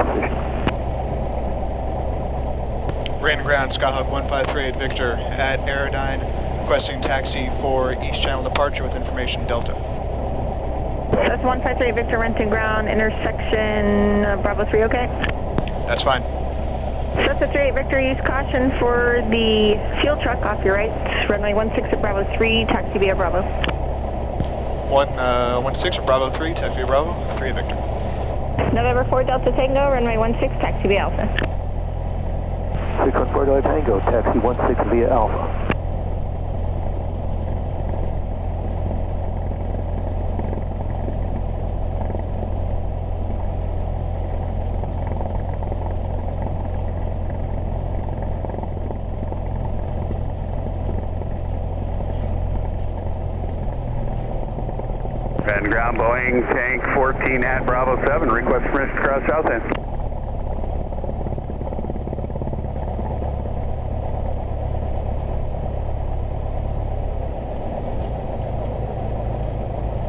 position. Random ground, Skyhawk 1538 Victor at Aerodyne, requesting taxi for East Channel departure with information Delta. That's 153 Victor, renting ground, intersection Bravo 3, okay? That's fine. Delta 38 Victor, use caution for the fuel truck off your right, runway 16 at Bravo 3, taxi via Bravo. 16 at Bravo 3, taxi via Bravo, 3 at Victor. November 4 Delta Tango, runway 16, taxi via Alpha. 614 Delta Tango, taxi 16 via Alpha. Van ground, Boeing tank 14 at Bravo 7, request permission to cross south end.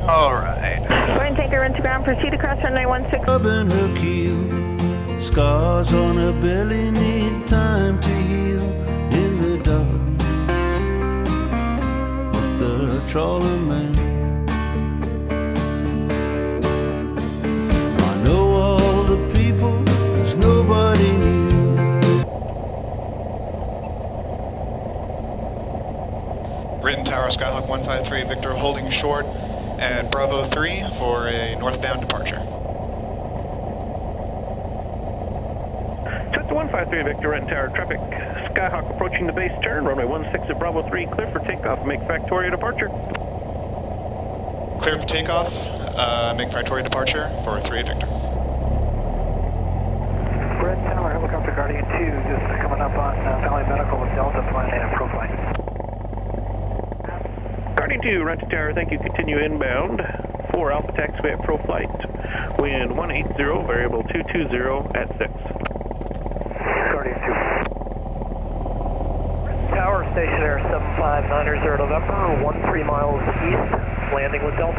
Alright. Boeing tanker, rent to ground, proceed across runway 16. In her keel, scars on her belly need time to heal. In the dark, with the trawler man, I know all the people, there's nobody new. Written Tower, Skyhawk 153 Victor, holding short at Bravo 3 for a northbound departure. Delta 153 Victor, Renton Tower, traffic. Skyhawk approaching the base turn, runway 16 at Bravo 3, clear for takeoff, make Factoria departure. Clear for takeoff, make Factoria departure for 3 at Victor. Red Tower, helicopter Guardian 2, just coming up on Valley Medical with Delta, flying in profile. Guardian 2, Renton Tower, thank you, continue inbound. 4 Alpha taxiway at ProFlight, wind 180, variable 220 at 6. Guardian 2. Tower, stationary 75900 November, 13 miles east, landing with Delta.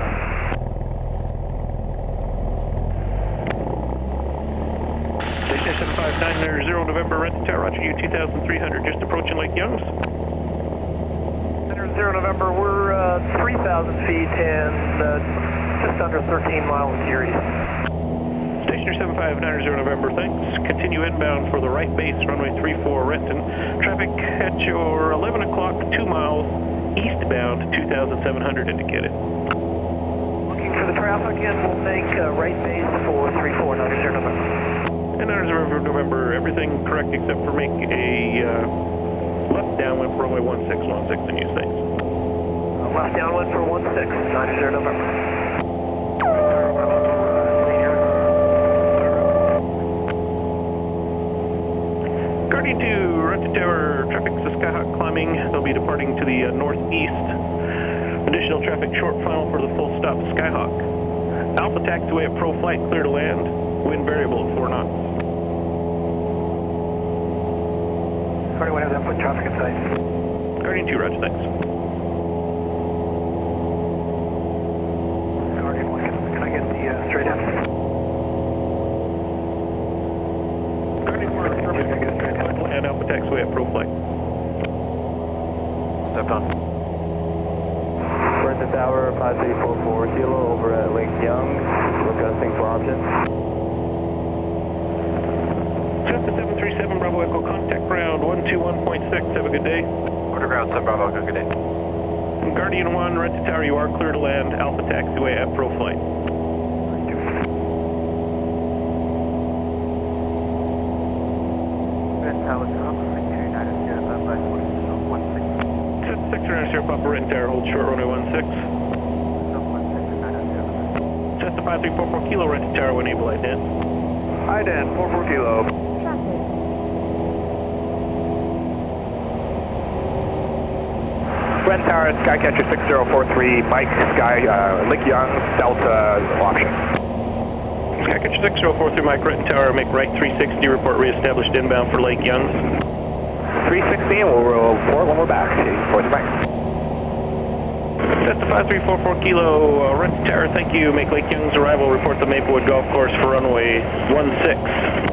Station 75900 November, Renton Tower, roger you 2300, just approaching Lake Youngs. 0 November, we're 3,000 feet and just under 13 miles to your east. Stationer 75900 November, thanks. Continue inbound for the right base, runway 34 Renton. Traffic at your 11 o'clock, 2 miles eastbound, 2,700 indicated. Looking for the traffic and we'll make right base for 3490 November. And 90 November, everything correct except for make a left downwind for runway 1616 in use, thanks. Left downwind for 1690 November. Guardian 2, Renton Tower, traffic to Skyhawk climbing. They'll be departing to the northeast. Additional traffic short final for the full stop Skyhawk. Alpha taxiway at ProFlight, clear to land. Wind variable at 4 knots. Guardian 1 has input traffic in sight. Guardian 2, roger, thanks. Guardian 1, can I get the straight in? Guardian 4, perfect. And Alpha taxiway at ProFlight. Stepped on. Renton Tower, 5344 Kilo over at Lake Young, requesting for options. Delta 737 Bravo Echo, contact ground 121.6, have a good day. Order ground 7 Bravo, have a good day. And Guardian 1, Renton Tower, you are clear to land. Alpha taxiway at ProFlight. Sector 0 Papa Renton Tower, hold short runway 16. Cessna 5344 Kilo Renton Tower, when able, ident. Ident, 44 Kilo. Renton Tower, Skycatcher 6043, Mike, Lake Young, Delta, option. Skycatcher 6043 Mike, Renton Tower, make right 360, report reestablished inbound for Lake Youngs. 360, we'll report when we're back. Voice Mike. Cessna 5344 Kilo, Renton Tower, thank you. Make Lake Youngs arrival, report the Maplewood Golf Course for runway 16.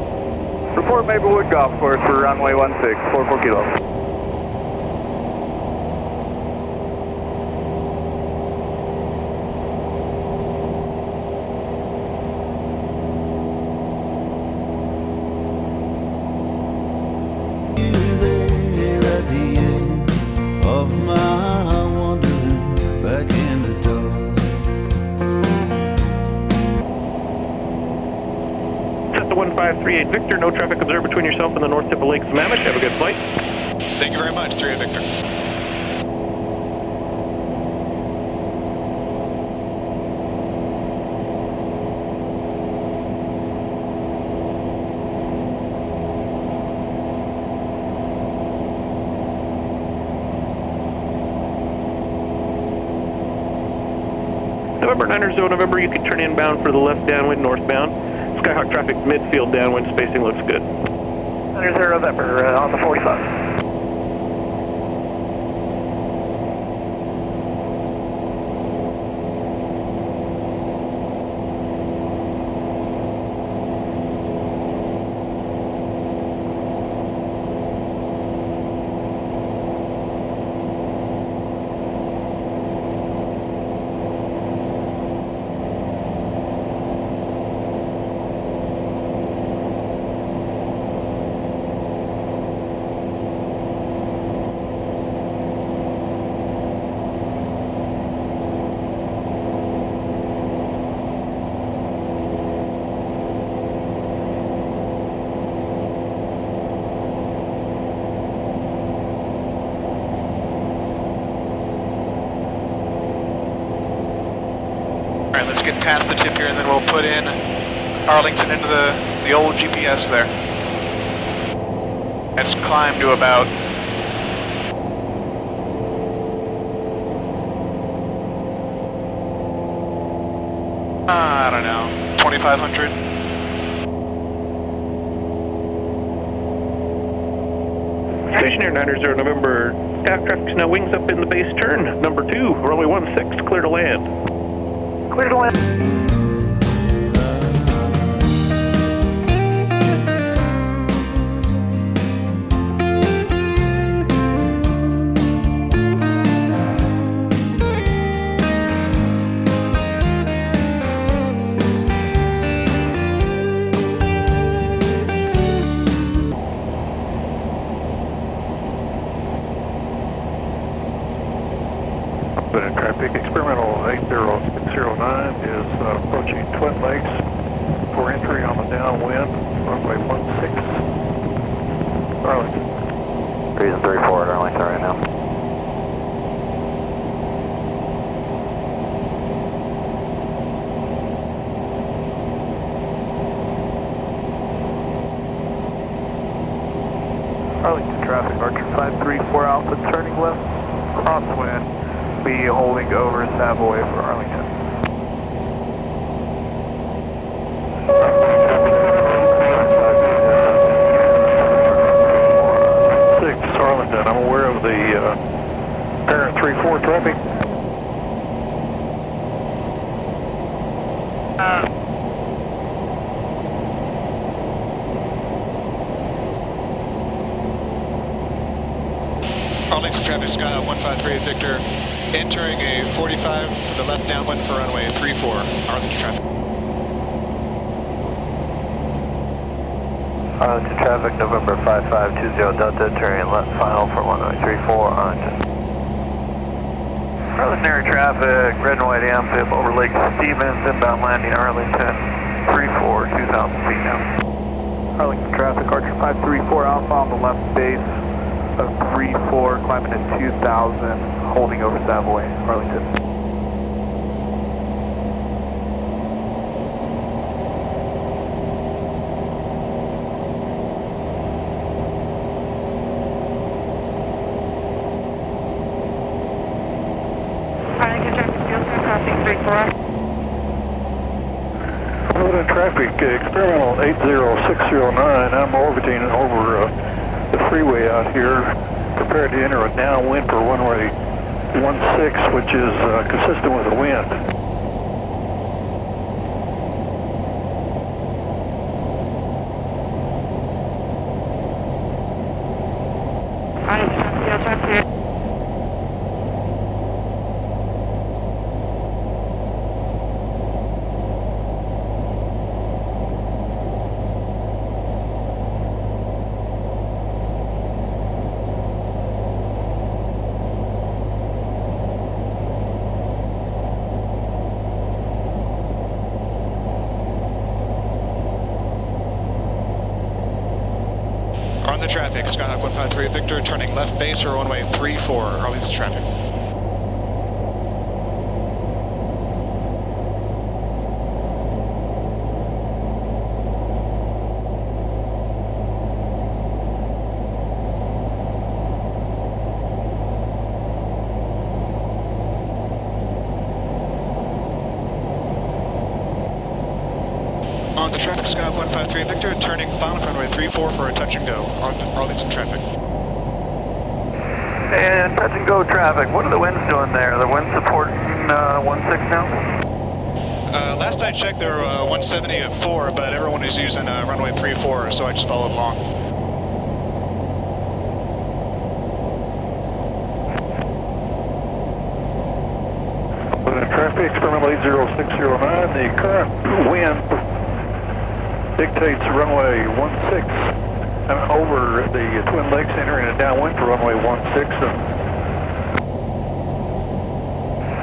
Report Maplewood Golf Course for runway 16, 44 kilo. Of my wandering back in the dark. Cessna 1538 Victor, no traffic observed between yourself and the north tip of Lake Sammamish. Have a good flight. Thank you very much, 38 Victor. November 9er, November, you can turn inbound for the left downwind northbound. Skyhawk traffic midfield downwind spacing looks good. 9er, November on the 45. Alright, let's get past the tip here and then we'll put in Arlington into the old GPS there. Let's climb to about I don't know, 2,500. Stationary 9er, November, staff traffic's now wings up in the base turn. Number 2, runway 16, clear to land. Clear to land. But traffic experimental 8009 is approaching Twin Lakes for entry on the downwind, runway 16, Arlington. Reason 34 at Arlington right now. Arlington traffic, Archer 534 Alpha, turning left, crosswind, be holding over Savoy for Arlington. Arlington, I'm aware of the parent 3-4 traffic. Arlington traffic, Skyhawk 1538 Victor, entering a 45 to the left downwind for runway 34, Arlington traffic. Arlington traffic, November 5520 Delta, turning left final for runway 34, Arlington. Arlington area traffic, red and white amphib over Lake Stevens, inbound landing Arlington, 34, 2,000 feet now. Arlington traffic, Archer 534 Alpha on the left base of 34, climbing to 2,000, holding over Savoy, Arlington. Arlington traffic, field crossing 34. Arlington traffic, experimental 80609, I'm orbiting over the freeway out here, prepared to enter a downwind for runway 16, which is consistent with the wind. On the traffic, Skyhawk 153 Victor, turning left base for runway 34, Arlington traffic. On the traffic, Skyhawk 153 Victor, turning final for runway 34 for a touch and go, Arlington traffic. And touch and go traffic, what are the winds doing there? The winds supporting 16 now? Last I checked, they were 170 at 4, but everyone is using runway 34, so I just followed along. Traffic, experimental 80609, the current wind dictates runway 16 over the Twin Lakes, entering a downwind for runway 16.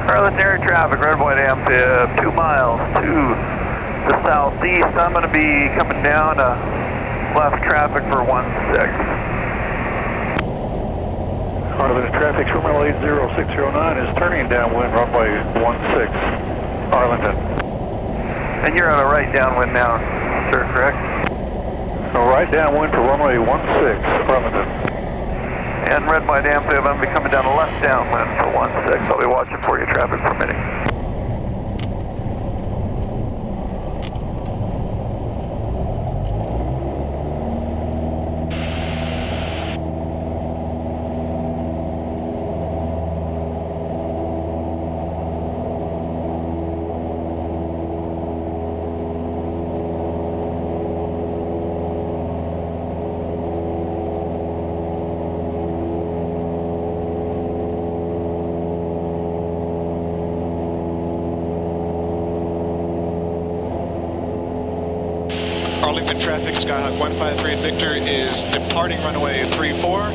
Arlington area traffic, red, white, amphib, 2 miles to the southeast. I'm going to be coming down left traffic for 16. Arlington traffic, experimental 80609 is turning downwind runway 16, Arlington. And you're on a right downwind now, sir, correct? So right downwind for runway 16, Arlington. And red, white, amphib, I'm going to be coming down the left downwind for 16. I'll be watching for you, traffic permitting. Arlington traffic, Skyhawk 153 Victor is departing runway 34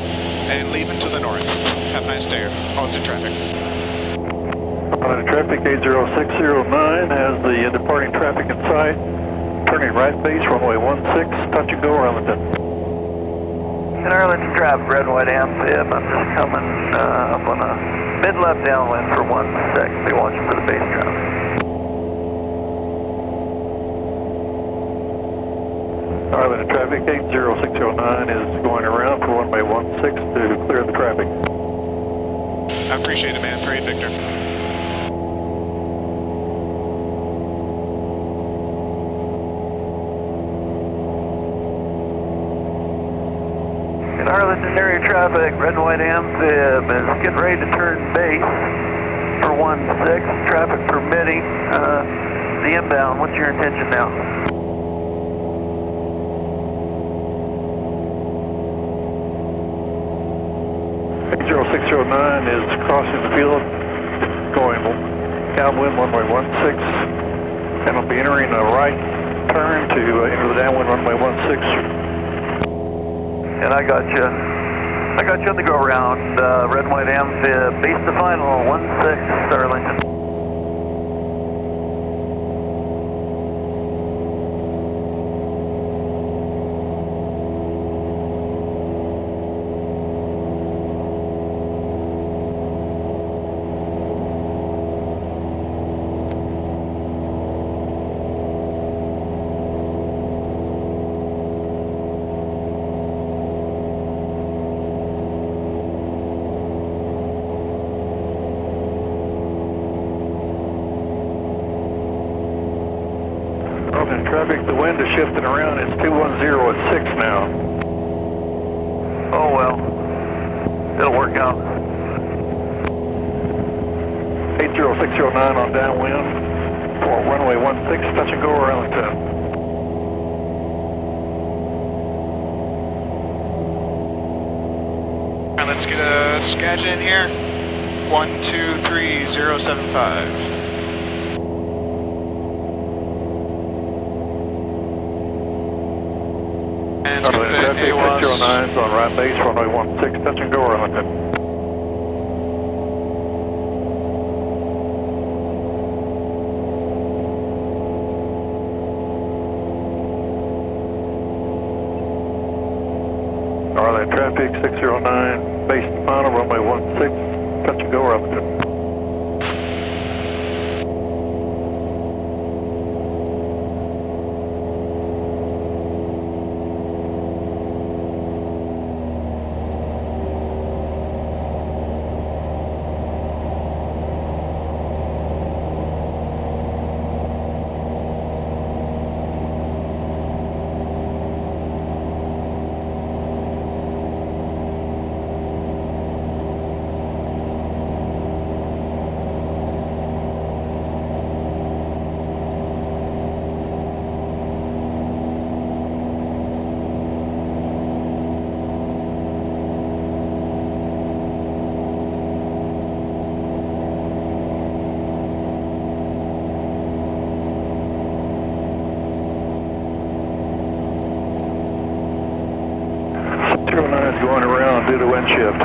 and leaving to the north. Have a nice day, Arlington traffic. Arlington traffic 80609 has the departing traffic in sight. Turning right base, runway 16, touch and go, Arlington. And Arlington traffic, red, white, amphib, I'm just coming up on a mid-left downwind for 16. Be watching for the base traffic. Arlington traffic 80609 is going around for runway 16 to clear the traffic. I appreciate it, man. 3 Victor. In Arlington area traffic, red and white amphib is getting ready to turn base for 16, traffic permitting. The inbound, what's your intention now? 80609 is crossing the field, going downwind runway 16, and will be entering a right turn to enter the downwind runway 16. And I got you on the go around, red and white amphib, base to final 16, Arlington. Arlington traffic, the wind is shifting around. It's 210 at 6 now. Oh well, it'll work out. 80609 on downwind for runway 16, touch and go, Arlington. Alright, let's get a sketch in here. 123075. And let's get the traffic, AWO 609 on right base, runway 16, touch and go, Arlington. traffic 609, base final, runway 16, touch and go, Robinson. Going around due to wind shift.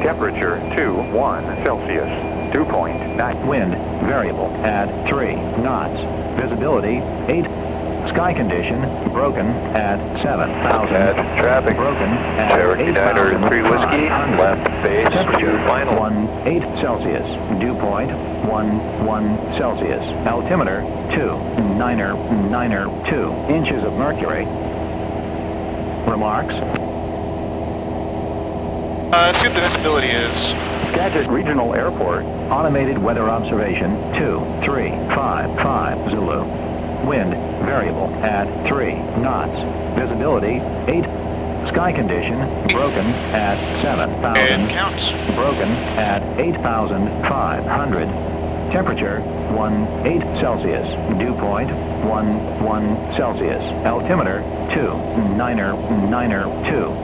Temperature 21 Celsius, dew point 9. Wind variable at 3 knots. Visibility 8. Sky condition broken at 7,000. Traffic. Broken at Cherokee Niner 3 Whiskey, left base, Temperature final. 8 Celsius. Dew point 1 Celsius. Altimeter 2 inches of mercury. Remarks? See what the visibility is. Skagit Regional Airport, automated weather observation 2355 Zulu. Wind variable at 3 knots. Visibility 8. Sky condition broken at 7,000. And counts. Broken at 8,500. Temperature 18 Celsius. Dew point 1 Celsius. Altimeter 2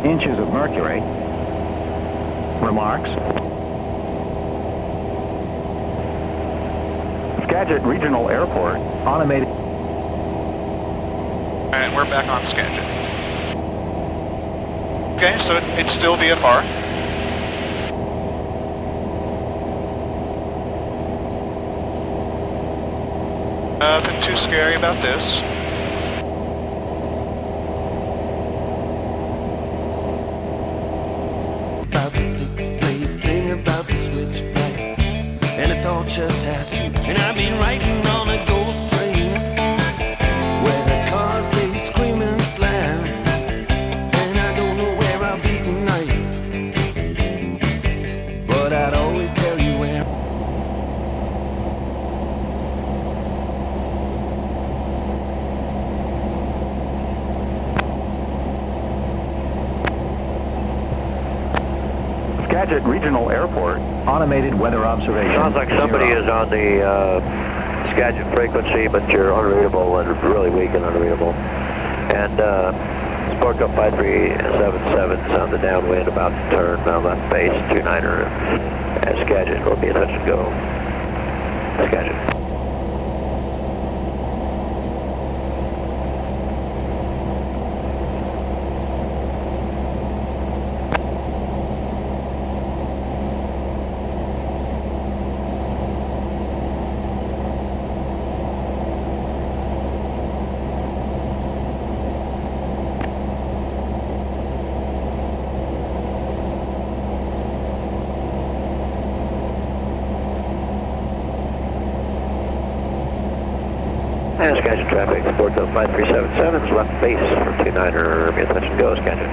inches of mercury. Remarks? Skagit Regional Airport, automated. And we're back on Skagit. Okay, so it's still VFR. Nothing too scary about this. Torture tattoo, and I've been riding on a ghost train where the cars they scream and slam, and I don't know where I'll be tonight, but I'd always tell you where. Skagit Regional Airport, automated weather observation. Sounds like somebody is on the Skagit frequency, but you're unreadable and really weak and unreadable. And Sport Cup 5377 on the downwind, about to turn on left base, 29er, and Skagit will be a touch and go. Skagit. And Skagit traffic, Sport Cup 5377's left base for 29er, be a touch and go, Skagit.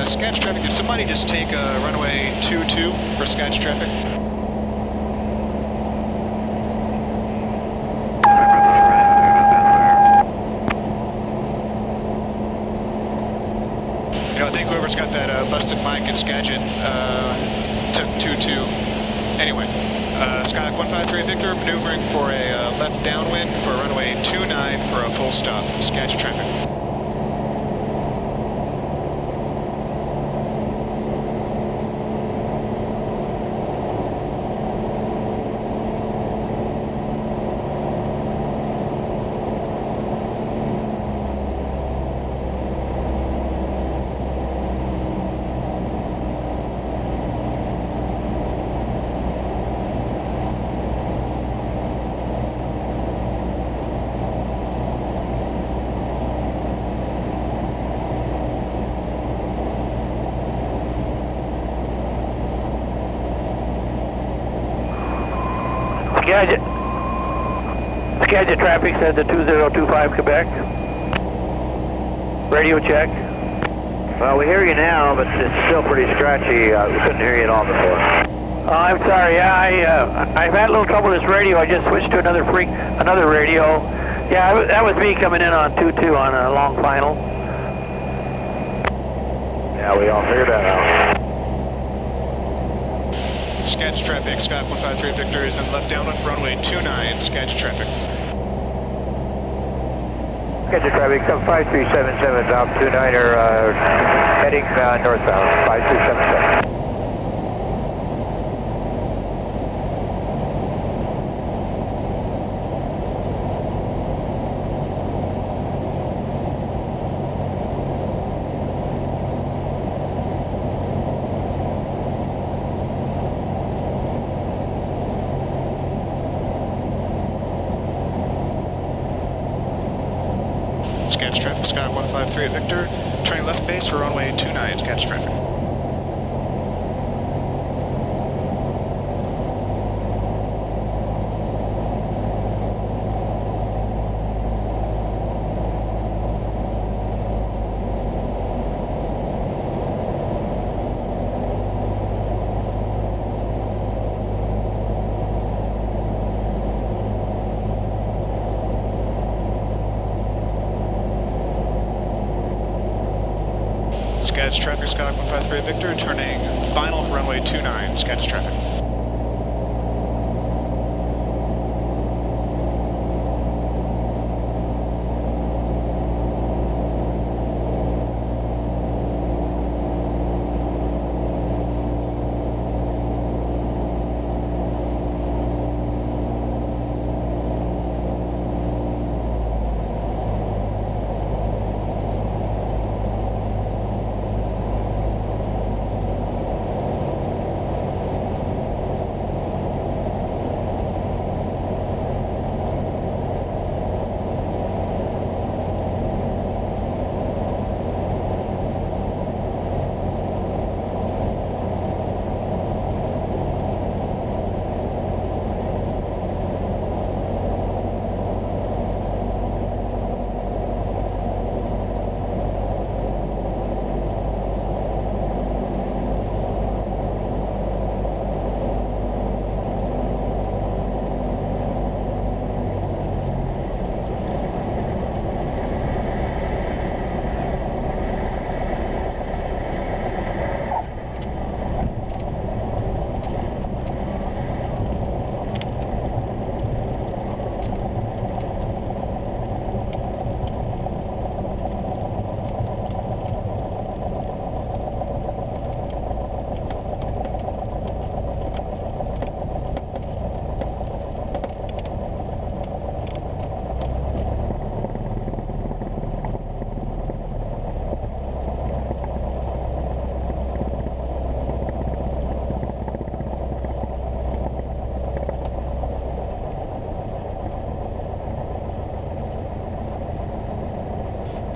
Sketch traffic, did somebody just take runway 22 for sketch traffic? You know, I think whoever's got that busted mic at Skagit took 22. Anyway, Skyhawk 153 Victor maneuvering for a left downwind for runway 29 for a full stop. Skagit traffic. Skagit traffic said to 2025 Quebec. Radio check. Well, we hear you now, but it's still pretty scratchy. We couldn't hear you at all before. I'm sorry. Yeah, I've had a little trouble with this radio. I just switched to another radio. Yeah, that was me coming in on 2-2 on a long final. Yeah, we all figured that out. Skagit traffic, Skyhawk 153 Victor is in left downwind for runway 29, Skagit traffic. Skagit traffic, 5377 Alpha 29er, heading northbound, 5377. Sketch traffic, Skyhawk 153 Victor, turning left base for runway 29, sketch traffic. Sketch traffic, Skyhawk 153 Victor, turning final for runway 29, sketch traffic.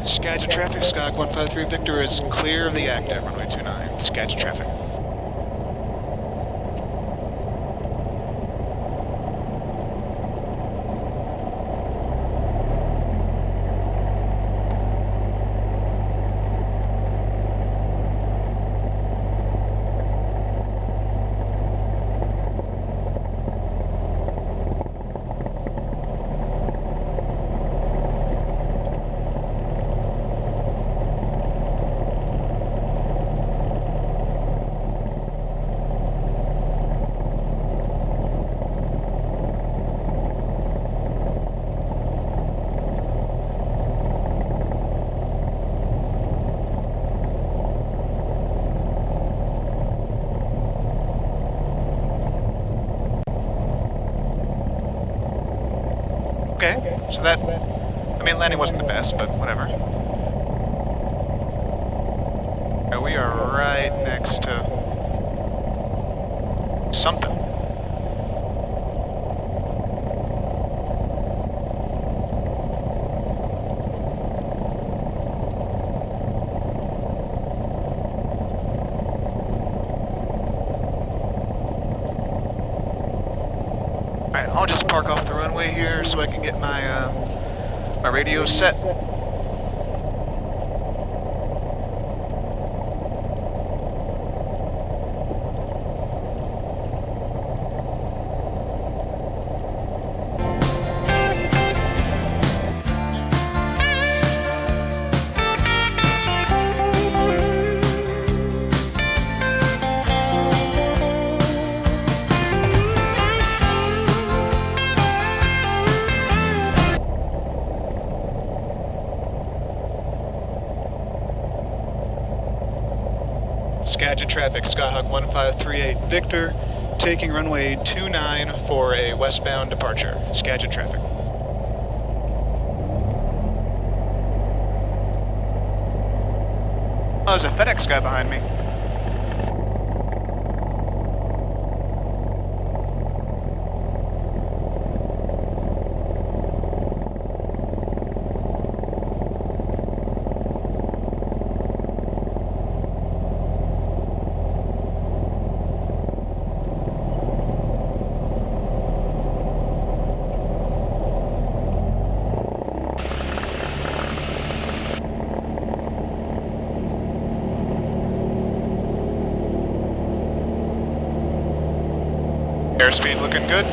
Skagit traffic, Skyhawk 153 Victor is clear of the act at runway 29, Skagit traffic. So that, I mean, landing wasn't the best, but whatever. We are right next to something. Alright, I'll just park off the runway here so I can get my my radio set. Skagit traffic, Skyhawk 1538 Victor, taking runway 29 for a westbound departure. Skagit traffic. Oh, there's a FedEx guy behind me. Airspeed looking good.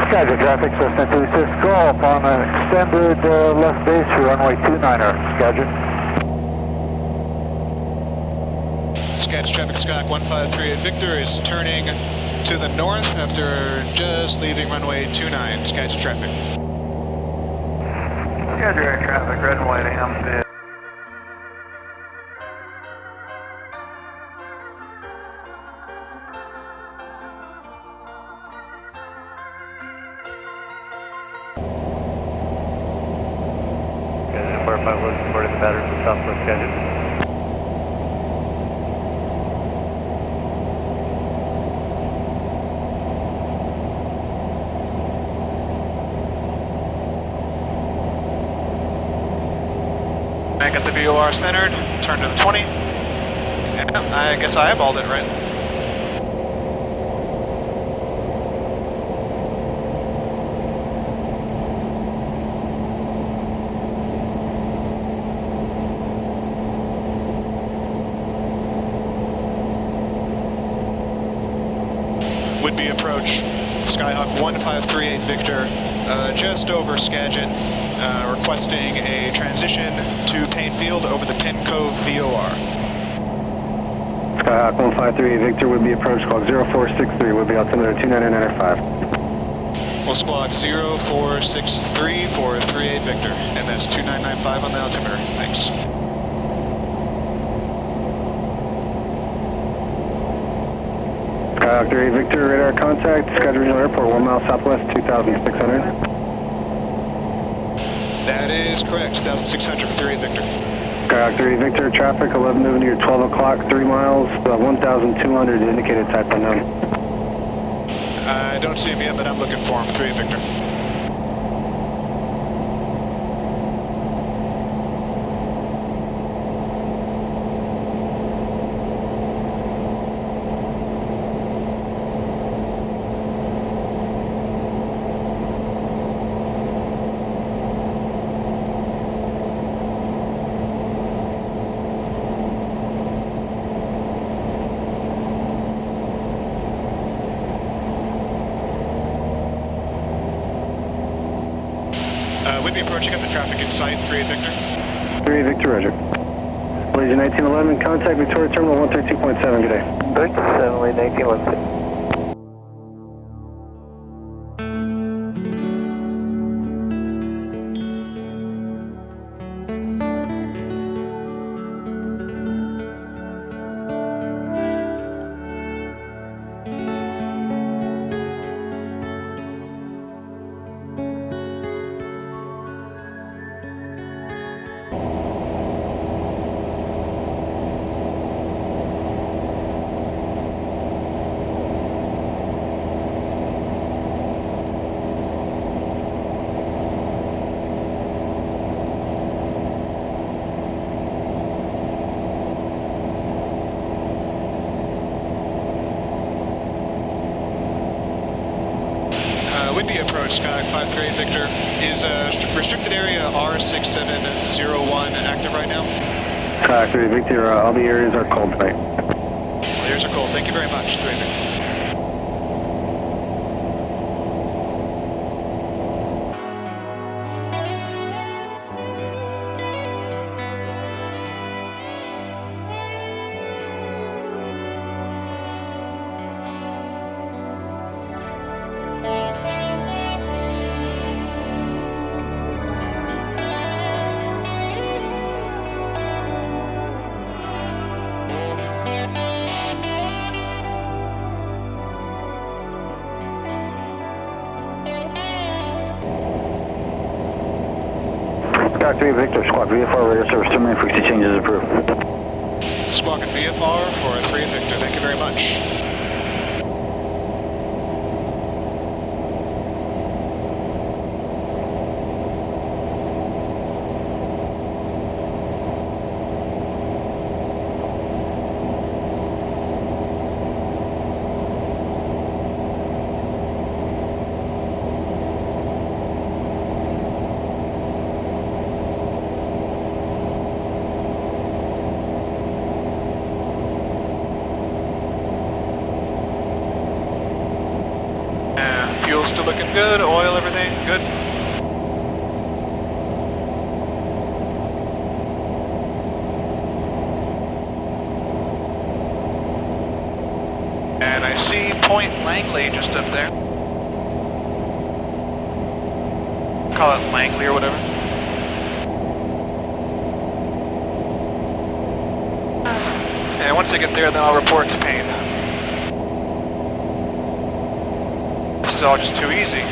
Skagit traffic, Cessna 26 Golf on an extended left base for runway 29er, Skagit. Skagit traffic, Skyhawk 1538 Victor is turning to the north after just leaving runway 29. Skagit traffic. Skagit traffic, red and white AM. Supporting the pattern from Southwest Skagit. I got the VOR centered, turn to the 20. Yeah, I guess I eyeballed it right. Would-be approach, Skyhawk 1538 Victor, just over Skagit, requesting a transition to Painfield over the Pin Cove VOR. Skyhawk 1538 Victor would be approach squawk 0463, would be altimeter 29995. Well, squawk 0463 for 38 Victor, and that's 2995 on the altimeter. Thanks. Skyhawk 3 Victor, radar contact, Scottsdale Regional Airport, 1 mile southwest, 2,600. That is correct, 2,600 for 38 Victor. Skyhawk 3 Victor, traffic 11 moving to your 12 o'clock, 3 miles, 1,200 indicated type unknown. I don't see him yet, but I'm looking for him, 38 Victor. Would be approaching at the traffic in sight, 38 Victor. 38 Victor, roger. Legion 1911, contact Victoria Terminal 132.7, good day. Victor 7, lead 1911. Whitby approach, Skyhawk 538 Victor. Is restricted area R6701 active right now? Skyhawk 3 Victor, all the areas are cold tonight. All the areas are cold. Thank you very much, 38 Victor. Skyhawk 3 Victor, squawk VFR radar service, terminating frequency changes approved. Squawk and VFR for 3 Victor. Thank you very much. Fuel's still looking good, oil, everything good. And I see Point Langley just up there. Call it Langley or whatever. And once I get there, then I'll report to Payne. This is all just too easy.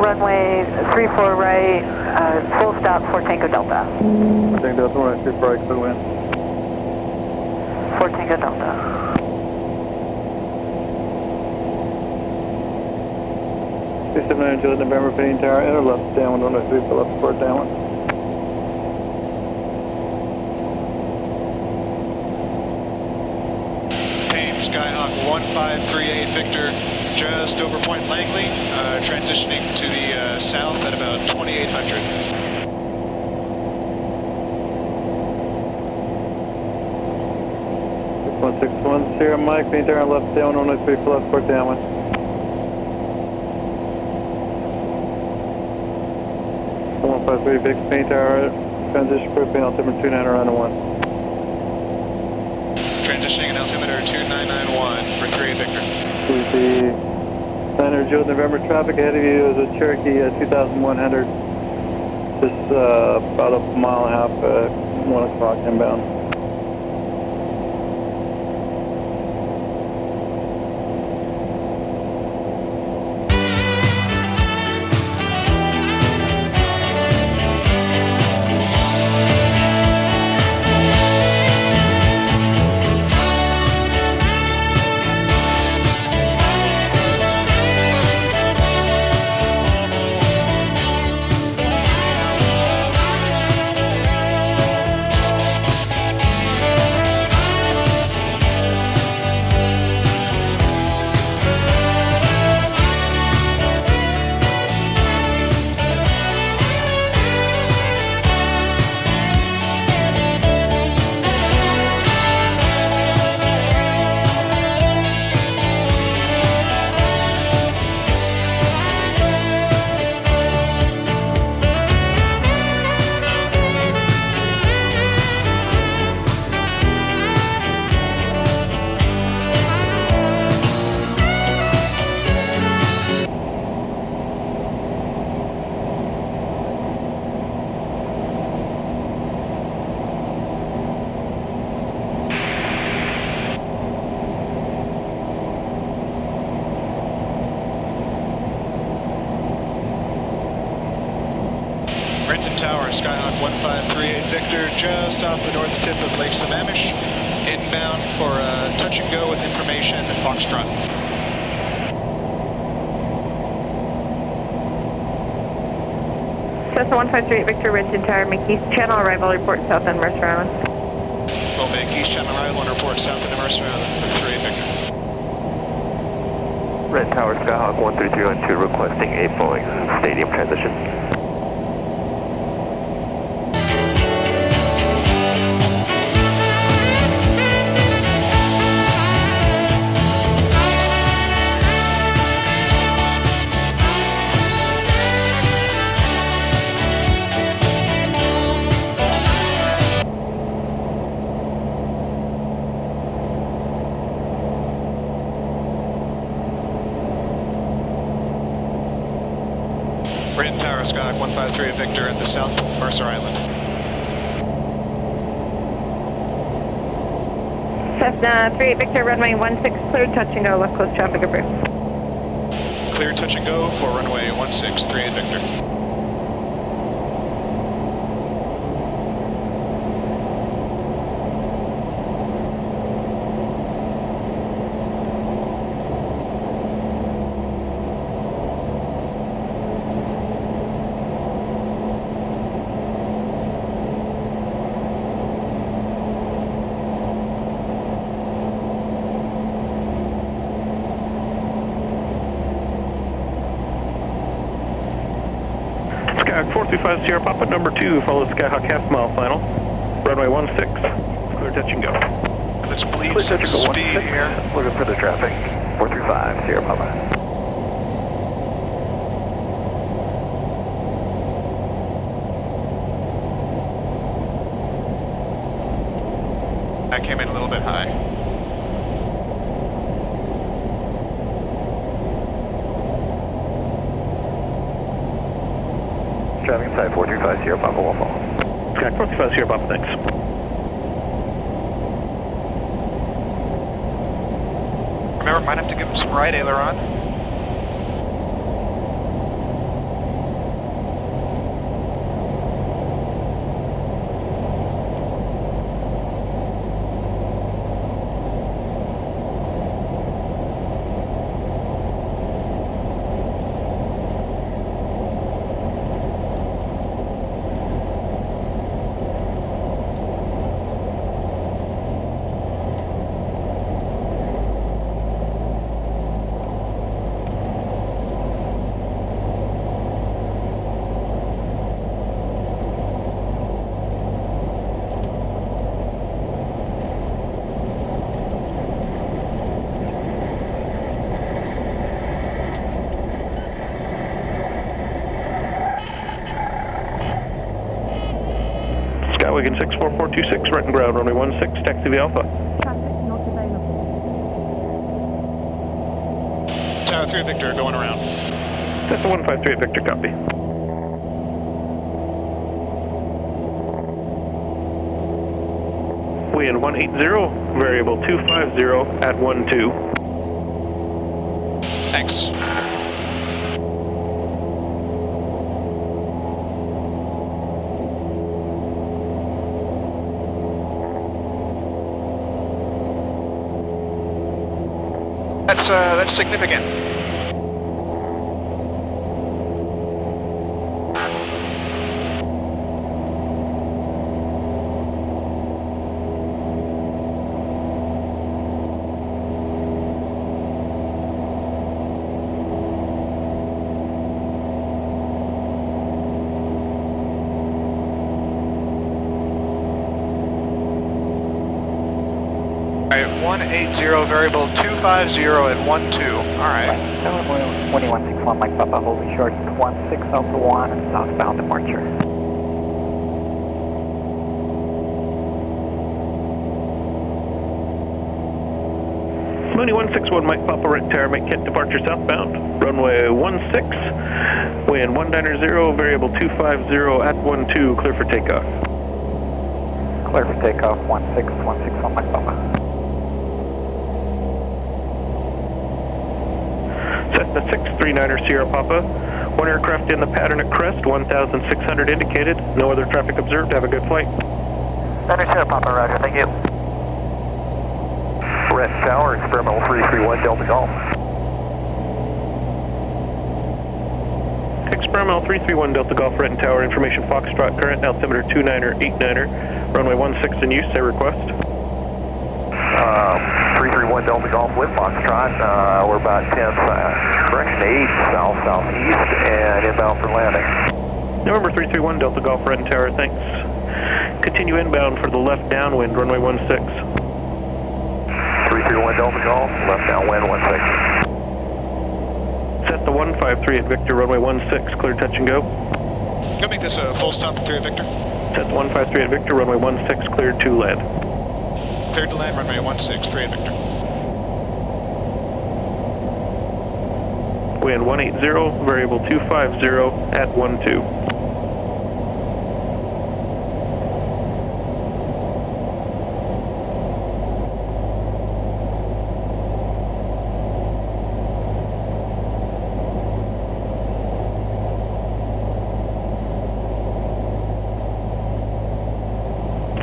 Runway 34 right, full stop for Tango Delta. Tango Delta, right, 34 right, clear wind. For Tango Delta. C172 November, Payne Tower, enter left downwind, runway 34 left port downwind. Payne Skyhawk 1538 Victor, just over Point Langley, transitioning to the south at about 2800. 1610 Mike, main tower left downwind, 103 for left port downwind. 153 Big main tower, transition propane altimeter 29 around 1. Transitioning at altimeter 2991 for 3 Victor. The 900 Joe November traffic ahead of you is a Cherokee 2100. Just about a mile and a half, 1 o'clock inbound. Renton Tower, Skyhawk 1538 Victor, just off the north tip of Lake Sammamish, inbound for touch and go with information at Foxtrot. Cessna 1538 Victor, Renton Tower, make east channel arrival, report south end Mercer Island. We'll make east channel arrival and report south end Mercer Island for 3 Victor. Red Tower, Skyhawk 13212 requesting a Boeing Stadium transition. Renton Tower, Skyhawk 153 Victor at the south of Mercer Island. Cessna 38 Victor, runway 16, cleared, touch and go, left coast traffic approved. Clear touch and go for runway 1638 Victor. Skyhawk 425 Sierra Papa number 2, follow Skyhawk half mile final. Runway 16, clear touch and go. Let's bleed Clear some touch and go, speed 16. here. Looking for the traffic. 435 Sierra Papa. That came in a little bit high. Traffic inside 435 Sierra Papa will follow. Skyhawk 425 Sierra Papa, thanks. Remember, might have to give him some right aileron. Wigan 64426, right and ground, runway 16, taxi via Alpha. Tower 3 Victor, going around. That's a 153 Victor, copy. Wind 180, variable 250 at 12. Thanks. That's significant. Alright, 180, variable 250 at 12. Alright. 2161 Mike Papa, holding short 16 Alpha 1 and southbound departure. Mooney 161 Mike Papa, right tower, make Kent departure southbound. Runway 16, wind 190, variable 250 at 12, clear for takeoff. Clear for takeoff, 161 Mike Papa. Cessna 639er Sierra Papa. One aircraft in the pattern at crest, 1,600 indicated. No other traffic observed. Have a good flight. Thunder Sierra Papa, roger. Thank you. Red Tower, experimental 331 Delta Golf. Experimental 331 Delta Golf, Renton Tower, information Foxtrot, current altimeter 29er, 89er, runway 16 in use, say request. 331 Delta Golf with Foxtrot, we're about 10, correction 8 south-southeast, and inbound for landing. November 331 Delta Golf, Renton Tower, thanks. Continue inbound for the left downwind, runway 16. 331 Delta Golf, left downwind 16. Set the 153 at Victor, runway 16, clear touch and go. Can I make this a full stop at 3 at Victor? Set the 153 at Victor, runway 16, cleared to land. Cleared to land, runway 16, 3 at Victor. Wind 180, variable 250 at 12.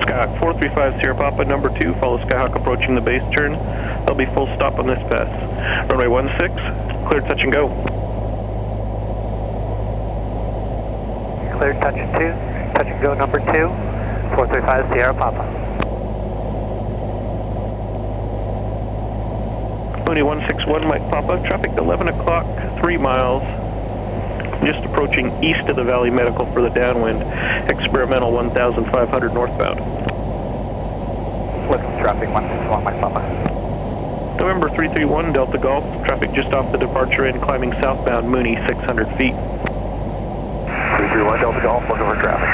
Skyhawk 435 Sierra Papa, number 2, follow Skyhawk approaching the base turn. There'll be full stop on this pass. Runway 16, clear touch and go. Clear touch and go number 2, 435 Sierra Papa. Mooney 161 Mike Papa, traffic 11 o'clock, 3 miles. Just approaching east of the Valley Medical for the downwind, experimental 1,500 northbound. Listen, traffic 161 Mike Papa. November 331 Delta Golf, traffic just off the departure end, climbing southbound Mooney 600 feet. 331 Delta Golf, looking for traffic.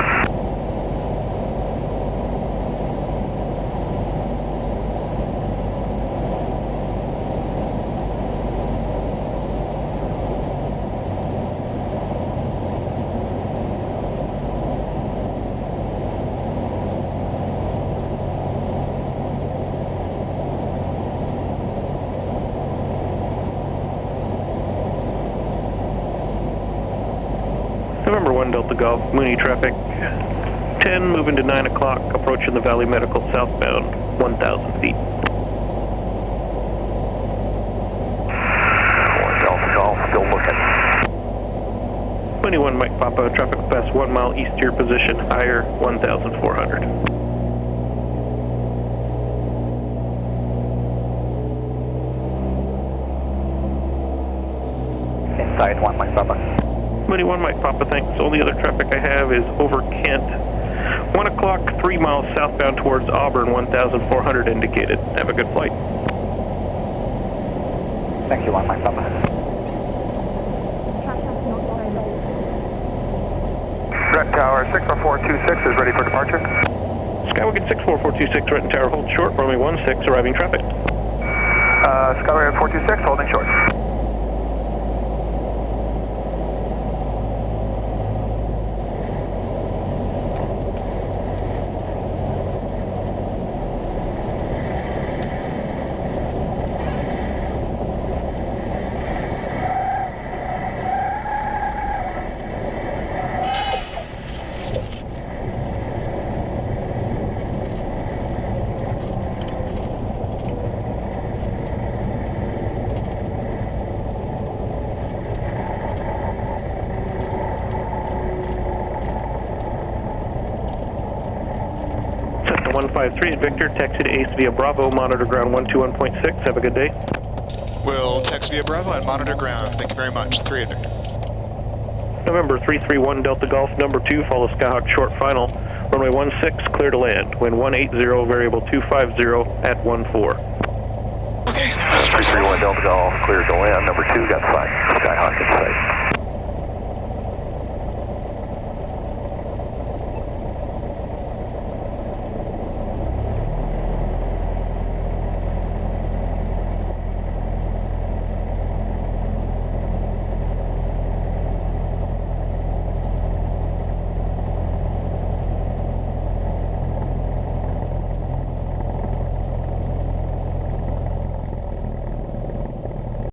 November 1 Delta Golf, Mooney traffic 10, moving to 9 o'clock, approaching the Valley Medical southbound, 1,000 feet. 1 Delta Golf, still looking. 21 Mike Papa, traffic will pass 1 mile east to your position, higher 1,400. Inside 1 Mike Papa. 21 Mike Papa, thanks. Only other traffic I have is over Kent. 1 o'clock, 3 miles southbound towards Auburn, 1,400 indicated. Have a good flight. Thank you, 1 Mike Papa. Direct Tower 60426 is ready for departure. Skywagon 64426, Renton Tower, hold short, runway 16, arriving traffic. Skywagon 426, holding short. Cessna 153 Victor, taxi to Ace via Bravo, monitor ground 121.6. Have a good day. We'll text via Bravo and monitor ground. Thank you very much. 3 Victor. November 331 Delta Golf, number 2, follow Skyhawk short final. Runway 16, clear to land. Wind 180, variable 250 at 14. Okay. 331 Delta Golf, clear to land. Number 2, got sight. Skyhawk in sight.